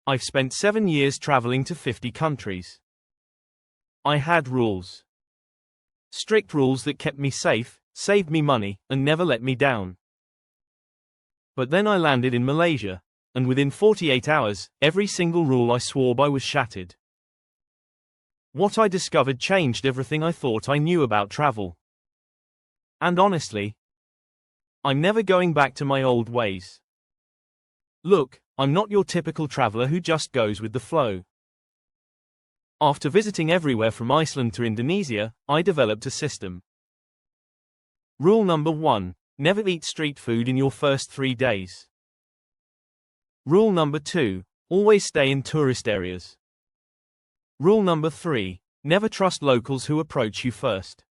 I've spent 7 years traveling to 50 countries. I had rules. Strict rules that kept me safe, saved me money, and never let me down. But then I landed in Malaysia, and within 48 hours, every single rule I swore by was shattered. What I discovered changed everything I thought I knew about travel. And honestly, I'm never going back to my old ways. Look, I'm not your typical traveler who just goes with the flow. After visiting everywhere from Iceland to Indonesia, I developed a system. Rule number 1. Never eat street food in your first 3 days. Rule number 2. Always stay in tourist areas. Rule number 3. Never trust locals who approach you first.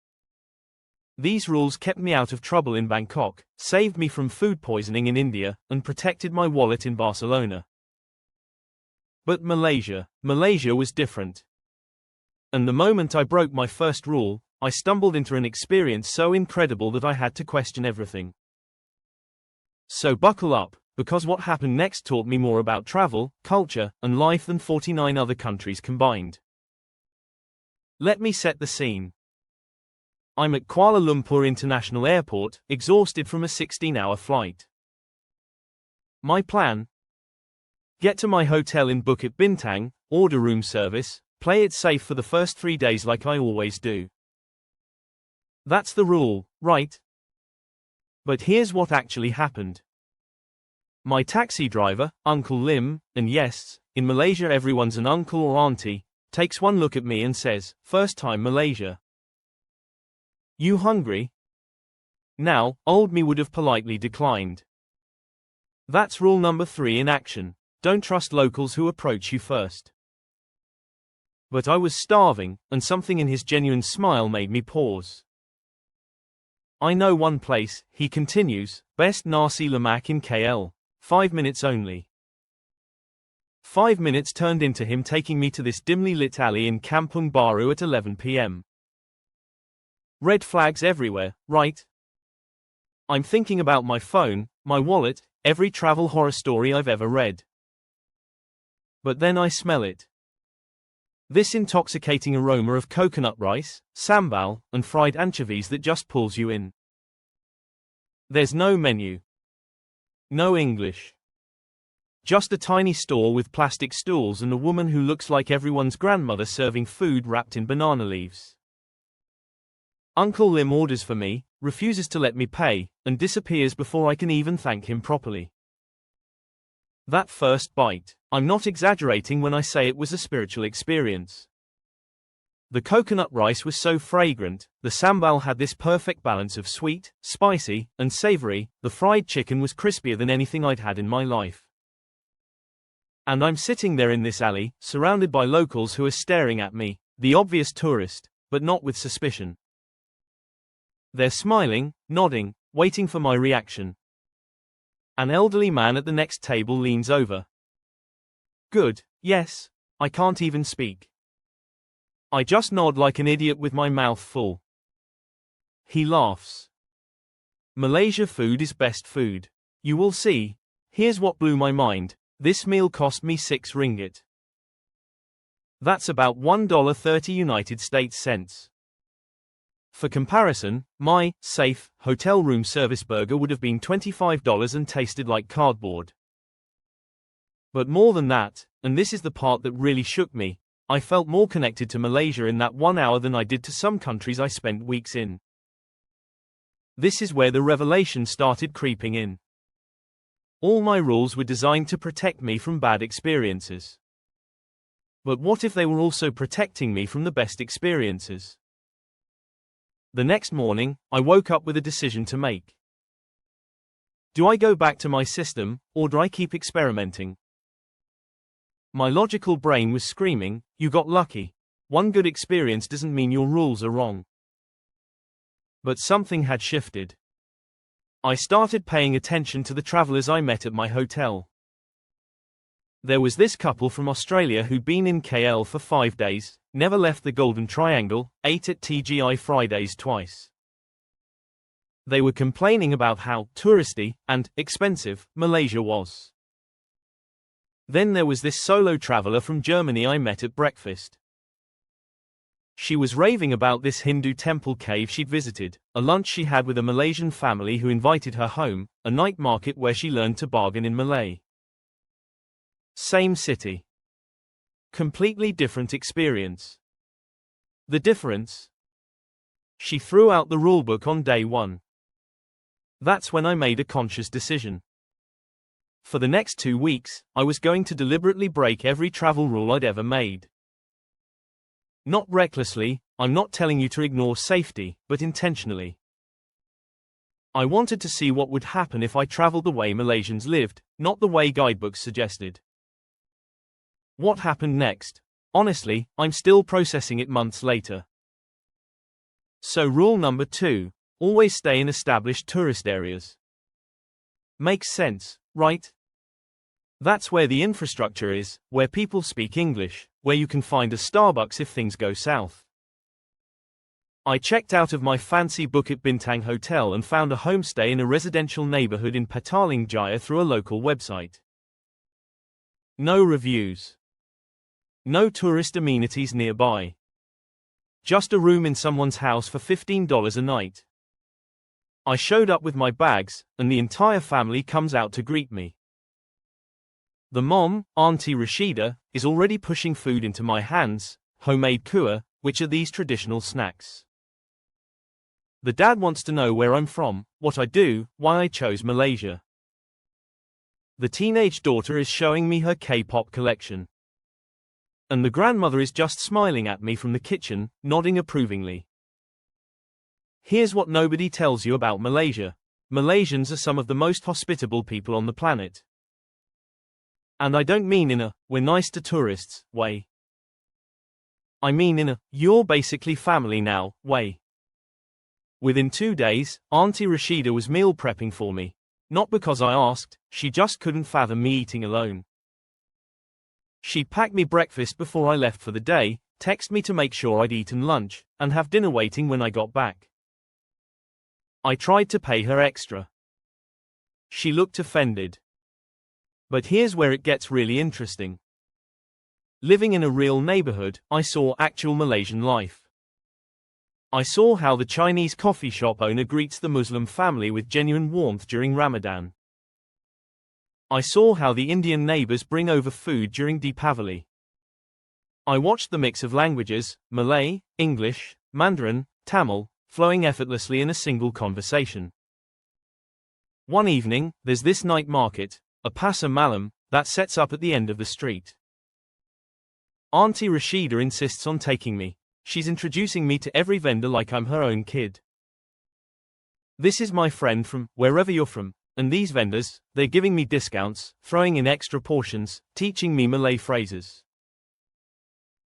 These rules kept me out of trouble in Bangkok, saved me from food poisoning in India, and protected my wallet in Barcelona. But Malaysia was different. And the moment I broke my first rule, I stumbled into an experience so incredible that I had to question everything. So buckle up, because what happened next taught me more about travel, culture, and life than 49 other countries combined. Let me set the scene. I'm at Kuala Lumpur International Airport, exhausted from a 16-hour flight. My plan? Get to my hotel in Bukit Bintang, order room service, play it safe for the first 3 days like I always do. That's the rule, right? But here's what actually happened. My taxi driver, Uncle Lim, and yes, in Malaysia everyone's an uncle or auntie, takes one look at me and says, "First time Malaysia. You hungry?" Now, old me would have politely declined. That's rule number 3 in action. Don't trust locals who approach you first. But I was starving, and something in his genuine smile made me pause. I know one place, he continues, best nasi lemak in KL. 5 minutes only. 5 minutes turned into him taking me to this dimly lit alley in Kampung Baru at 11 p.m. Red flags everywhere, right? I'm thinking about my phone, my wallet, every travel horror story I've ever read. But then I smell it. This intoxicating aroma of coconut rice, sambal, and fried anchovies that just pulls you in. There's no menu. No English. Just a tiny stall with plastic stools and a woman who looks like everyone's grandmother serving food wrapped in banana leaves. Uncle Lim orders for me, refuses to let me pay, and disappears before I can even thank him properly. That first bite, I'm not exaggerating when I say it was a spiritual experience. The coconut rice was so fragrant, the sambal had this perfect balance of sweet, spicy, and savory, the fried chicken was crispier than anything I'd had in my life. And I'm sitting there in this alley, surrounded by locals who are staring at me, the obvious tourist, but not with suspicion. They're smiling, nodding, waiting for my reaction. An elderly man at the next table leans over. Good, yes, I can't even speak. I just nod like an idiot with my mouth full. He laughs. Malaysia food is best food. You will see. Here's what blew my mind. This meal cost me 6 ringgit. That's about $1.30 United States cents. For comparison, my safe hotel room service burger would have been $25 and tasted like cardboard. But more than that, and this is the part that really shook me, I felt more connected to Malaysia in that 1 hour than I did to some countries I spent weeks in. This is where the revelation started creeping in. All my rules were designed to protect me from bad experiences. But what if they were also protecting me from the best experiences? The next morning, I woke up with a decision to make. Do I go back to my system, or do I keep experimenting? My logical brain was screaming, you got lucky. One good experience doesn't mean your rules are wrong. But something had shifted. I started paying attention to the travelers I met at my hotel. There was this couple from Australia who'd been in KL for 5 days, never left the Golden Triangle, ate at TGI Fridays twice. They were complaining about how touristy and expensive Malaysia was. Then there was this solo traveler from Germany I met at breakfast. She was raving about this Hindu temple cave she'd visited, a lunch she had with a Malaysian family who invited her home, a night market where she learned to bargain in Malay. Same city. Completely different experience. The difference? She threw out the rulebook on day one. That's when I made a conscious decision. For the next 2 weeks, I was going to deliberately break every travel rule I'd ever made. Not recklessly, I'm not telling you to ignore safety, but intentionally. I wanted to see what would happen if I traveled the way Malaysians lived, not the way guidebooks suggested. What happened next? Honestly, I'm still processing it months later. So rule number 2, always stay in established tourist areas. Makes sense, right? That's where the infrastructure is, where people speak English, where you can find a Starbucks if things go south. I checked out of my fancy Bukit Bintang hotel and found a homestay in a residential neighborhood in Petaling Jaya through a local website. No reviews. No tourist amenities nearby. Just a room in someone's house for $15 a night. I showed up with my bags, and the entire family comes out to greet me. The mom, Auntie Rashida, is already pushing food into my hands, homemade kuah, which are these traditional snacks. The dad wants to know where I'm from, what I do, why I chose Malaysia. The teenage daughter is showing me her K-pop collection. And the grandmother is just smiling at me from the kitchen, nodding approvingly. Here's what nobody tells you about Malaysia. Malaysians are some of the most hospitable people on the planet. And I don't mean in a, we're nice to tourists, way. I mean in a, you're basically family now, way. Within 2 days, Auntie Rashida was meal prepping for me. Not because I asked, she just couldn't fathom me eating alone. She packed me breakfast before I left for the day, texted me to make sure I'd eaten lunch, and have dinner waiting when I got back. I tried to pay her extra. She looked offended. But here's where it gets really interesting. Living in a real neighborhood, I saw actual Malaysian life. I saw how the Chinese coffee shop owner greets the Muslim family with genuine warmth during Ramadan. I saw how the Indian neighbors bring over food during Deepavali. I watched the mix of languages, Malay, English, Mandarin, Tamil, flowing effortlessly in a single conversation. One evening, there's this night market, a pasar malam, that sets up at the end of the street. Auntie Rashida insists on taking me. She's introducing me to every vendor like I'm her own kid. This is my friend from wherever you're from, and these vendors, they're giving me discounts, throwing in extra portions, teaching me Malay phrases.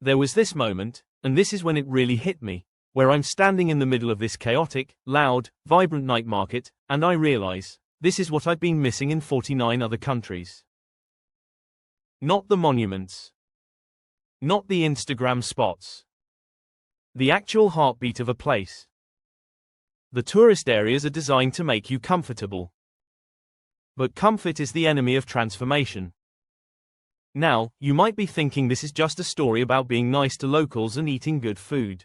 There was this moment, and this is when it really hit me, where I'm standing in the middle of this chaotic, loud, vibrant night market, and I realize, this is what I've been missing in 49 other countries. Not the monuments. Not the Instagram spots. The actual heartbeat of a place. The tourist areas are designed to make you comfortable. But comfort is the enemy of transformation. Now, you might be thinking this is just a story about being nice to locals and eating good food.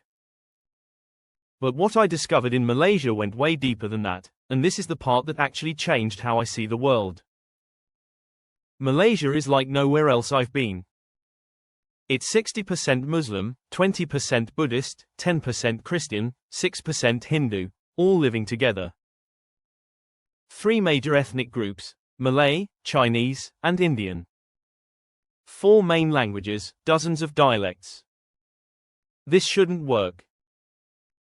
But what I discovered in Malaysia went way deeper than that, and this is the part that actually changed how I see the world. Malaysia is like nowhere else I've been. It's 60% Muslim, 20% Buddhist, 10% Christian, 6% Hindu, all living together. 3 major ethnic groups, Malay, Chinese, and Indian. 4 main languages, dozens of dialects. This shouldn't work.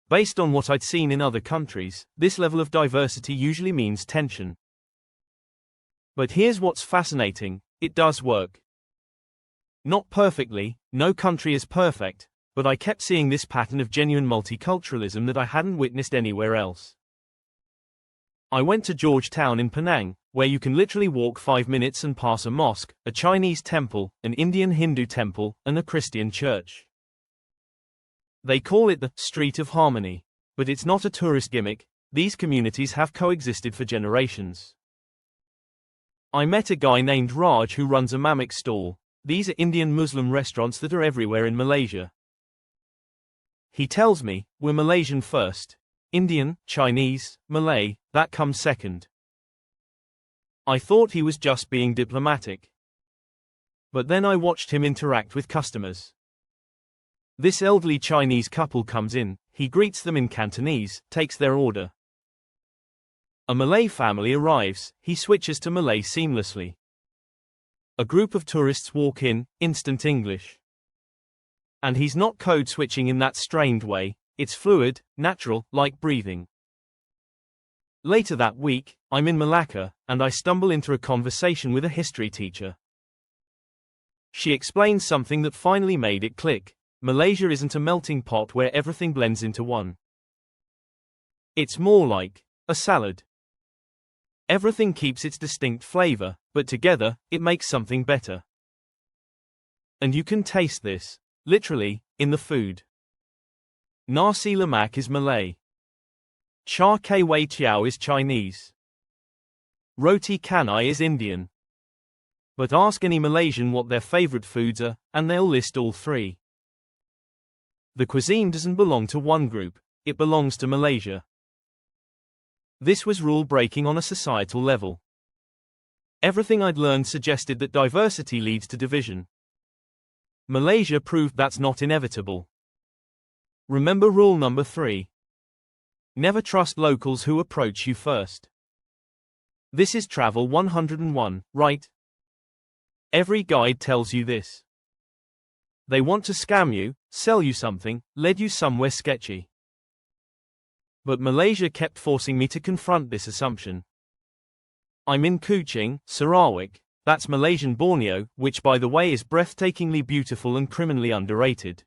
Based on what I'd seen in other countries, this level of diversity usually means tension. But here's what's fascinating, it does work. Not perfectly, no country is perfect, but I kept seeing this pattern of genuine multiculturalism that I hadn't witnessed anywhere else. I went to Georgetown in Penang, where you can literally walk 5 minutes and pass a mosque, a Chinese temple, an Indian Hindu temple, and a Christian church. They call it the Street of Harmony, but it's not a tourist gimmick, these communities have coexisted for generations. I met a guy named Raj who runs a mamak stall. These are Indian Muslim restaurants that are everywhere in Malaysia. He tells me, we're Malaysian first. Indian, Chinese, Malay, that comes second. I thought he was just being diplomatic. But then I watched him interact with customers. This elderly Chinese couple comes in, he greets them in Cantonese, takes their order. A Malay family arrives, he switches to Malay seamlessly. A group of tourists walk in, instant English. And he's not code switching in that strained way, it's fluid, natural, like breathing. Later that week, I'm in Malacca, and I stumble into a conversation with a history teacher. She explains something that finally made it click. Malaysia isn't a melting pot where everything blends into one. It's more like a salad. Everything keeps its distinct flavor, but together, it makes something better. And you can taste this, literally, in the food. Nasi lemak is Malay. Char kway teow is Chinese. Roti canai is Indian. But ask any Malaysian what their favorite foods are, and they'll list all three. The cuisine doesn't belong to one group, it belongs to Malaysia. This was rule-breaking on a societal level. Everything I'd learned suggested that diversity leads to division. Malaysia proved that's not inevitable. Remember rule number 3. Never trust locals who approach you first. This is Travel 101, right? Every guide tells you this. They want to scam you, sell you something, lead you somewhere sketchy. But Malaysia kept forcing me to confront this assumption. I'm in Kuching, Sarawak, that's Malaysian Borneo, which by the way is breathtakingly beautiful and criminally underrated.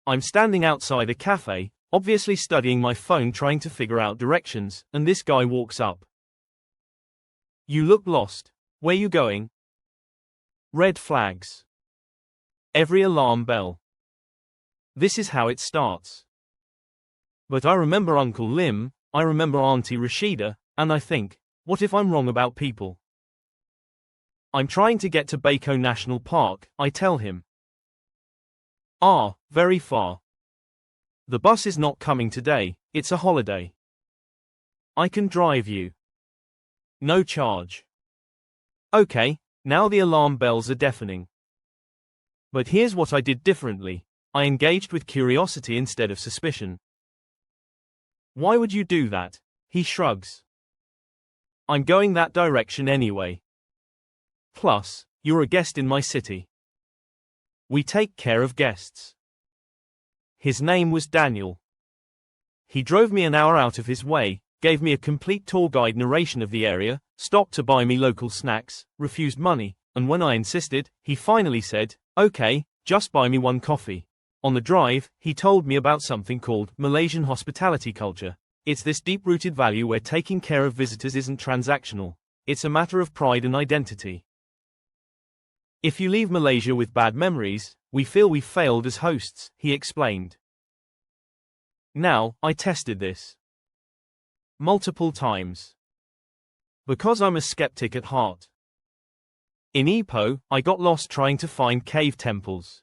I'm standing outside a cafe, obviously studying my phone trying to figure out directions, and this guy walks up. You look lost. Where you going? Red flags. Every alarm bell. This is how it starts. But I remember Uncle Lim, I remember Auntie Rashida, and I think, what if I'm wrong about people? I'm trying to get to Baco National Park, I tell him. Very far. The bus is not coming today, it's a holiday. I can drive you. No charge. Okay, now the alarm bells are deafening. But here's what I did differently. I engaged with curiosity instead of suspicion. Why would you do that? He shrugs. I'm going that direction anyway. Plus, you're a guest in my city. We take care of guests. His name was Daniel. He drove me an hour out of his way, gave me a complete tour guide narration of the area, stopped to buy me local snacks, refused money, and when I insisted, he finally said, okay, just buy me one coffee. On the drive, he told me about something called Malaysian hospitality culture. It's this deep-rooted value where taking care of visitors isn't transactional. It's a matter of pride and identity. If you leave Malaysia with bad memories, we feel we failed as hosts, he explained. Now, I tested this. Multiple times. Because I'm a skeptic at heart. In Ipoh, I got lost trying to find cave temples.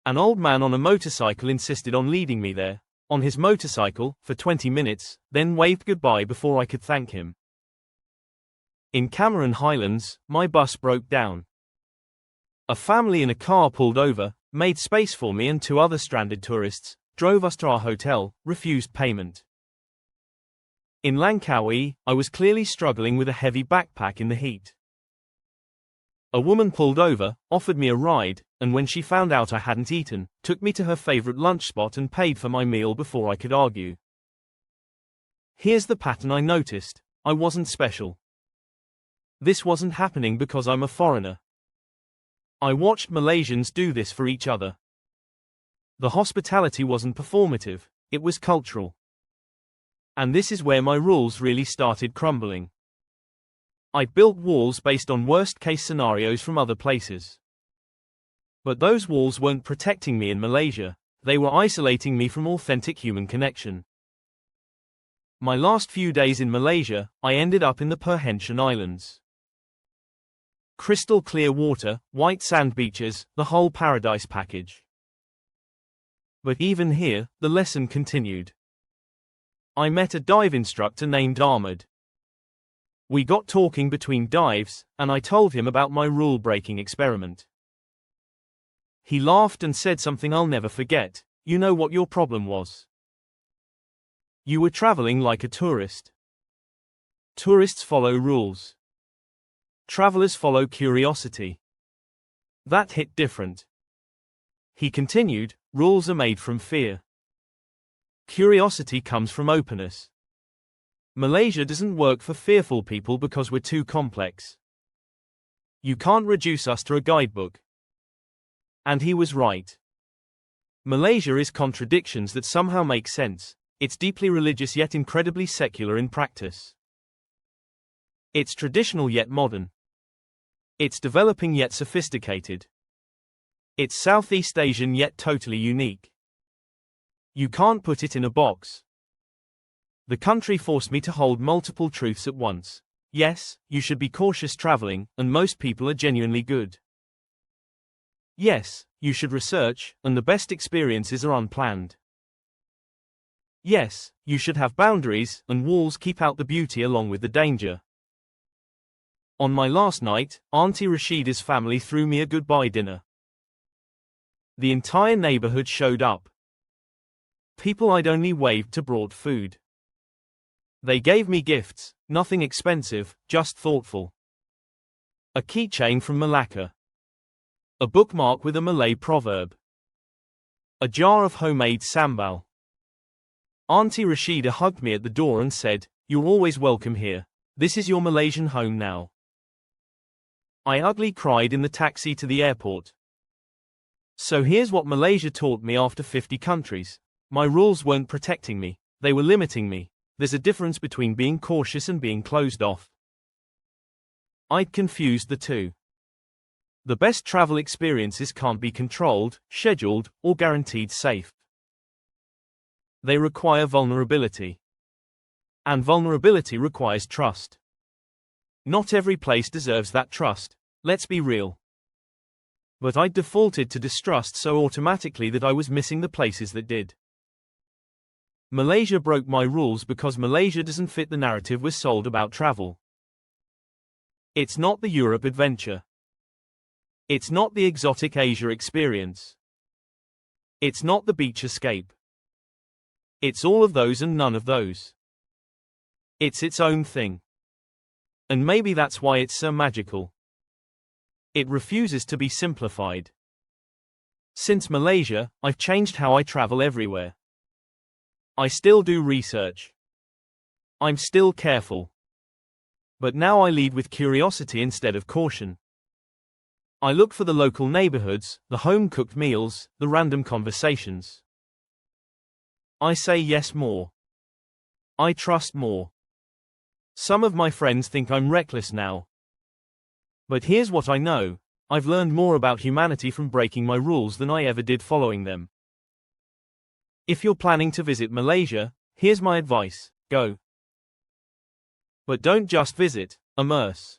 An old man on a motorcycle insisted on leading me there, on his motorcycle, for 20 minutes, then waved goodbye before I could thank him. In Cameron Highlands, my bus broke down. A family in a car pulled over, made space for me and 2 other stranded tourists, drove us to our hotel, refused payment. In Langkawi, I was clearly struggling with a heavy backpack in the heat. A woman pulled over, offered me a ride, and when she found out I hadn't eaten, took me to her favorite lunch spot and paid for my meal before I could argue. Here's the pattern I noticed. I wasn't special. This wasn't happening because I'm a foreigner. I watched Malaysians do this for each other. The hospitality wasn't performative, it was cultural. And this is where my rules really started crumbling. I built walls based on worst-case scenarios from other places. But those walls weren't protecting me in Malaysia, they were isolating me from authentic human connection. My last few days in Malaysia, I ended up in the Perhentian Islands. Crystal clear water, white sand beaches, the whole paradise package. But even here, the lesson continued. I met a dive instructor named Ahmed. We got talking between dives, and I told him about my rule-breaking experiment. He laughed and said something I'll never forget. You know what your problem was? You were traveling like a tourist. Tourists follow rules. Travelers follow curiosity. That hit different. He continued, rules are made from fear. Curiosity comes from openness. Malaysia doesn't work for fearful people because we're too complex. You can't reduce us to a guidebook. And he was right. Malaysia is contradictions that somehow make sense. It's deeply religious yet incredibly secular in practice. It's traditional yet modern. It's developing yet sophisticated. It's Southeast Asian yet totally unique. You can't put it in a box. The country forced me to hold multiple truths at once. Yes, you should be cautious traveling, and most people are genuinely good. Yes, you should research, and the best experiences are unplanned. Yes, you should have boundaries, and walls keep out the beauty along with the danger. On my last night, Auntie Rashida's family threw me a goodbye dinner. The entire neighborhood showed up. People I'd only waved to brought food. They gave me gifts, nothing expensive, just thoughtful. A keychain from Malacca. A bookmark with a Malay proverb. A jar of homemade sambal. Auntie Rashida hugged me at the door and said, "You're always welcome here. This is your Malaysian home now." I ugly cried in the taxi to the airport. So here's what Malaysia taught me after 50 countries. My rules weren't protecting me, they were limiting me. There's a difference between being cautious and being closed off. I'd confused the two. The best travel experiences can't be controlled, scheduled, or guaranteed safe. They require vulnerability. And vulnerability requires trust. Not every place deserves that trust, let's be real. But I defaulted to distrust so automatically that I was missing the places that did. Malaysia broke my rules because Malaysia doesn't fit the narrative we're sold about travel. It's not the Europe adventure. It's not the exotic Asia experience. It's not the beach escape. It's all of those and none of those. It's its own thing. And maybe that's why it's so magical. It refuses to be simplified. Since Malaysia, I've changed how I travel everywhere. I still do research. I'm still careful. But now I lead with curiosity instead of caution. I look for the local neighborhoods, the home-cooked meals, the random conversations. I say yes more. I trust more. Some of my friends think I'm reckless now. But here's what I know. I've learned more about humanity from breaking my rules than I ever did following them. If you're planning to visit Malaysia, here's my advice: go. But don't just visit, immerse.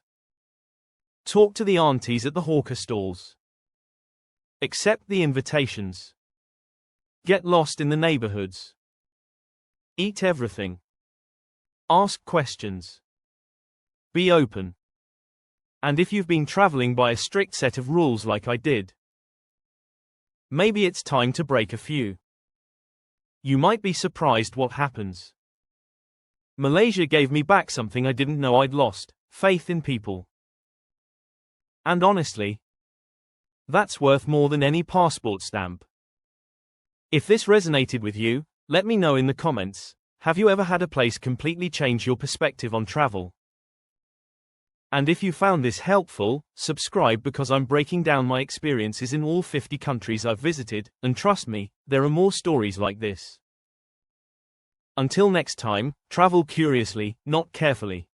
Talk to the aunties at the hawker stalls. Accept the invitations. Get lost in the neighborhoods. Eat everything. Ask questions. Be open. And if you've been traveling by a strict set of rules like I did, maybe it's time to break a few. You might be surprised what happens. Malaysia gave me back something I didn't know I'd lost: faith in people. And honestly, that's worth more than any passport stamp. If this resonated with you, let me know in the comments. Have you ever had a place completely change your perspective on travel? And if you found this helpful, subscribe because I'm breaking down my experiences in all 50 countries I've visited, and trust me, there are more stories like this. Until next time, travel curiously, not carefully.